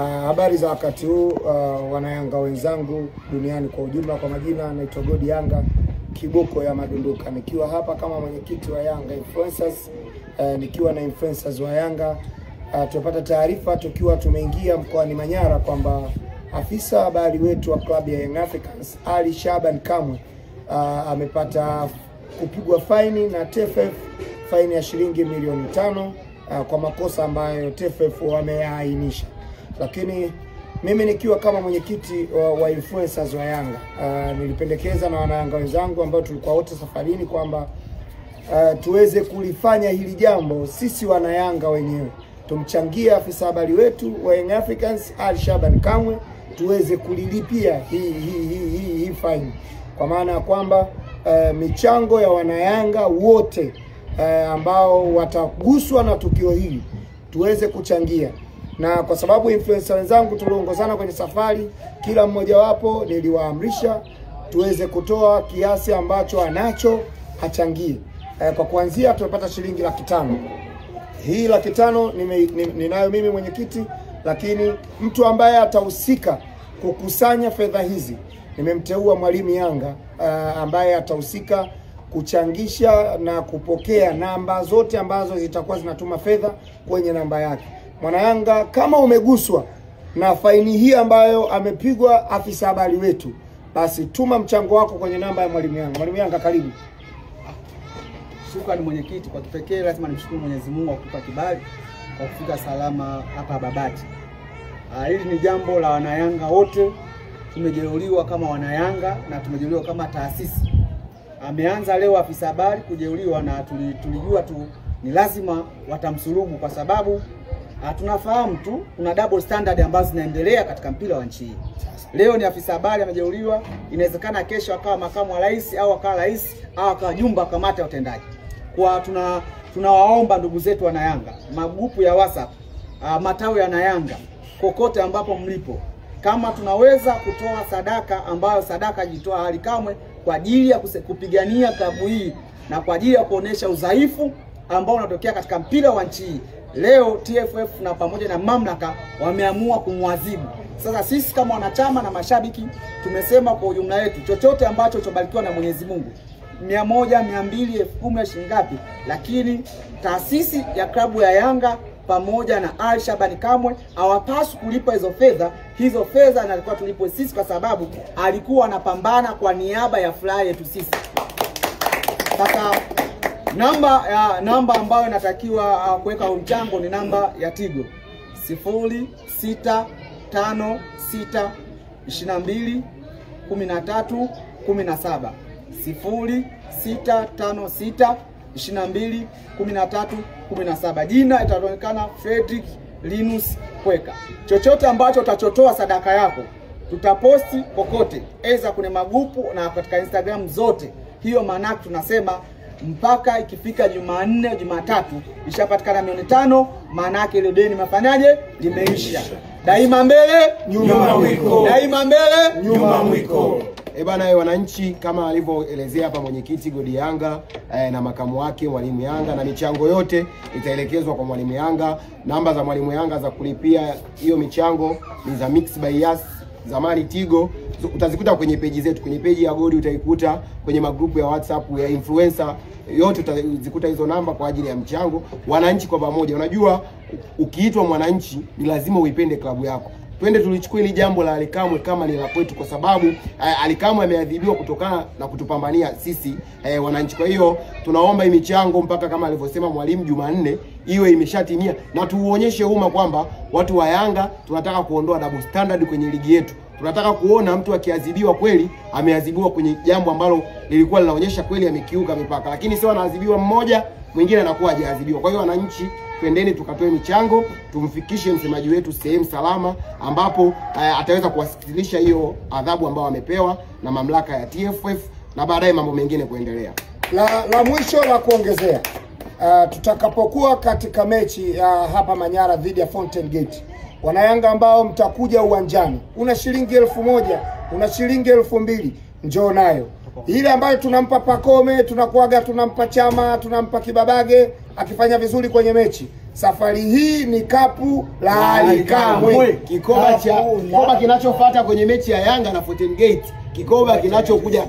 Habari za wakati huu wanayanga wenzangu duniani kwa ujumla. Kwa majina naitwa Godi Yanga Kiboko ya Madunduka, nikiwa hapa kama mwenyekiti wa Yanga Influencers, nikiwa na influencers wa Yanga. Tupata taarifa tukiwa tumeingia mkoani Manyara kwamba afisa habari wetu wa klabu ya Young Africans Ali Shaban Kamwe amepata kupigwa faini na TFF, faini ya shilingi milioni 5 kwa makosa ambayo TFF wameainisha. Lakini mimi nikiwa kama mwenyekiti wa influencers wa Yanga, nilipendekeza na wanayanga wenzangu ambao tulikuwa wote safarini kwamba tuweze kulifanya hili jambo sisi wanayanga wenyewe. Tumchangie afisa habari wetu wa Young Africans Ali Shaban Kamwe tuweze kulilipia hii fine, kwa maana ya kwamba michango ya wanayanga wote ambao wataguswa na tukio hili tuweze kuchangia. Na kwa sababu influencer wenzangu tuliongozana kwenye safari, kila mmoja wapo niliwaamrisha tuweze kutoa kiasi ambacho anacho achangie. Kwa kuanzia tumepata shilingi 500,000. Hii 500,000 ninayo mimi mwenyekiti, lakini mtu ambaye atahusika kukusanya fedha hizi nimemteua Mwalimu Yanga ambaye atahusika kuchangisha na kupokea namba zote ambazo zitakuwa zinatuma fedha kwenye namba yake. Mwana Yanga, kama umeguswa na faini hii ambayo amepigwa afisa habari wetu, basi tuma mchango wako kwenye namba ya Mwalimu Yanga. Mwalimu Yanga, karibu. Shukrani mwenyekiti. Kwa kipekee lazima nimshukuru Mwenyezi Mungu kwa kutupa kibali kwa kufika salama hapa Babati. Hili ni jambo la wanayanga wote, tumejeruhiwa kama wanayanga na tumejeruhiwa kama taasisi. Ameanza leo afisa habari kujeruhiwa na tulijua tu ni lazima watamsulubu, kwa sababu tunafahamu tu kuna double standard ambazo zinaendelea katika mpira wa nchi hii. Leo ni afisa habari amejeruhiwa, inawezekana kesho akawa makamu wa rais au akawa rais au akawa jumba kamati ya utendaji. Kwa tunawaomba ndugu zetu wana Yanga, magrupu ya WhatsApp, matawi ya Yanga, kokote ambapo mlipo, kama tunaweza kutoa sadaka ambayo sadaka jitoa Ali Kamwe kwa ajili ya kupigania klabu hii na kwa ajili ya kuonesha udhaifu ambao unatokea katika mpira wa nchi hii. Leo TFF na pamoja na mamlaka wameamua kumwadhibu. Sasa sisi kama wanachama na mashabiki tumesema kwa ujumla yetu, chochote ambacho chobarikiwa na Mwenyezi Mungu, 100, 200, 10,000 shilingi ngapi, lakini taasisi ya klabu ya Yanga pamoja na Ali Shaban Kamwe hawapaswi kulipa hizo fedha. Hizo fedha nalikuwa tulipo sisi, kwa sababu alikuwa anapambana kwa niaba ya furaha yetu sisi. Sasa namba ambayo inatakiwa kuweka mchango ni namba ya Tigo 0656221317 0656221317. Jina itaonekana Fredrick Linus Kweka. Chochote ambacho utachotoa sadaka yako tutaposti kokote, aidha kwenye magrupu na katika Instagram zote. Hiyo maana tunasema mpaka ikifika Jumanne, Jumatatu ishapatikana milioni 5, maana yake ile deni mafanyaje limeisha. Daima mbele nyuma mwiko, daima mbele nyuma mwiko. Bana wananchi, kama alivyoelezea hapa mwenyekiti Godi Yanga na makamu wake Mwalimu Yanga, na michango yote itaelekezwa kwa Mwalimu Yanga. Namba za Mwalimu Yanga za kulipia hiyo michango ni za Mix by Yas, zamani Tigo. Utazikuta kwenye peji zetu, kwenye peji ya Godi utaikuta, kwenye magrupu ya WhatsApp ya influencer yote utazikuta hizo namba kwa ajili ya mchango. Wananchi kwa pamoja, unajua ukiitwa mwananchi ni lazima uipende klabu yako. Twende tulichukua hili jambo la Ali Kamwe kama ni la kwetu, kwa sababu Ali Kamwe ameadhibiwa kutokana na kutupambania sisi wananchi. Kwa hiyo tunaomba hii michango mpaka kama alivyosema mwalimu Jumanne iwe imeshatimia, na tuuonyeshe umma kwamba watu wa Yanga tunataka kuondoa double standard kwenye ligi yetu. Tunataka kuona mtu akiadhibiwa kweli ameadhibiwa kwenye jambo ambalo lilikuwa linaonyesha kweli amekiuka mipaka, lakini sio anaadhibiwa mmoja mwingine anakuwa hajaadhibiwa. Kwa hiyo wananchi, twendeni tukatoe michango, tumfikishe msemaji wetu sehemu salama ambapo ataweza kuwasilisha hiyo adhabu ambayo amepewa na mamlaka ya TFF, na baadaye mambo mengine kuendelea. La mwisho la kuongezea, tutakapokuwa katika mechi hapa Manyara dhidi ya Fountain Gate, wanayanga ambao mtakuja uwanjani, una shilingi 1,000, una shilingi 2,000, njoo nayo. Ile ambayo tunampa Pakome, tunakuaga tunampa Chama, tunampa Kibabage akifanya vizuri kwenye mechi, Safari hii ni kapu la Ali Kamwe. Kikoba kinachofuata kwenye mechi ya Yanga na Fountain Gate, kikoba kinachokuja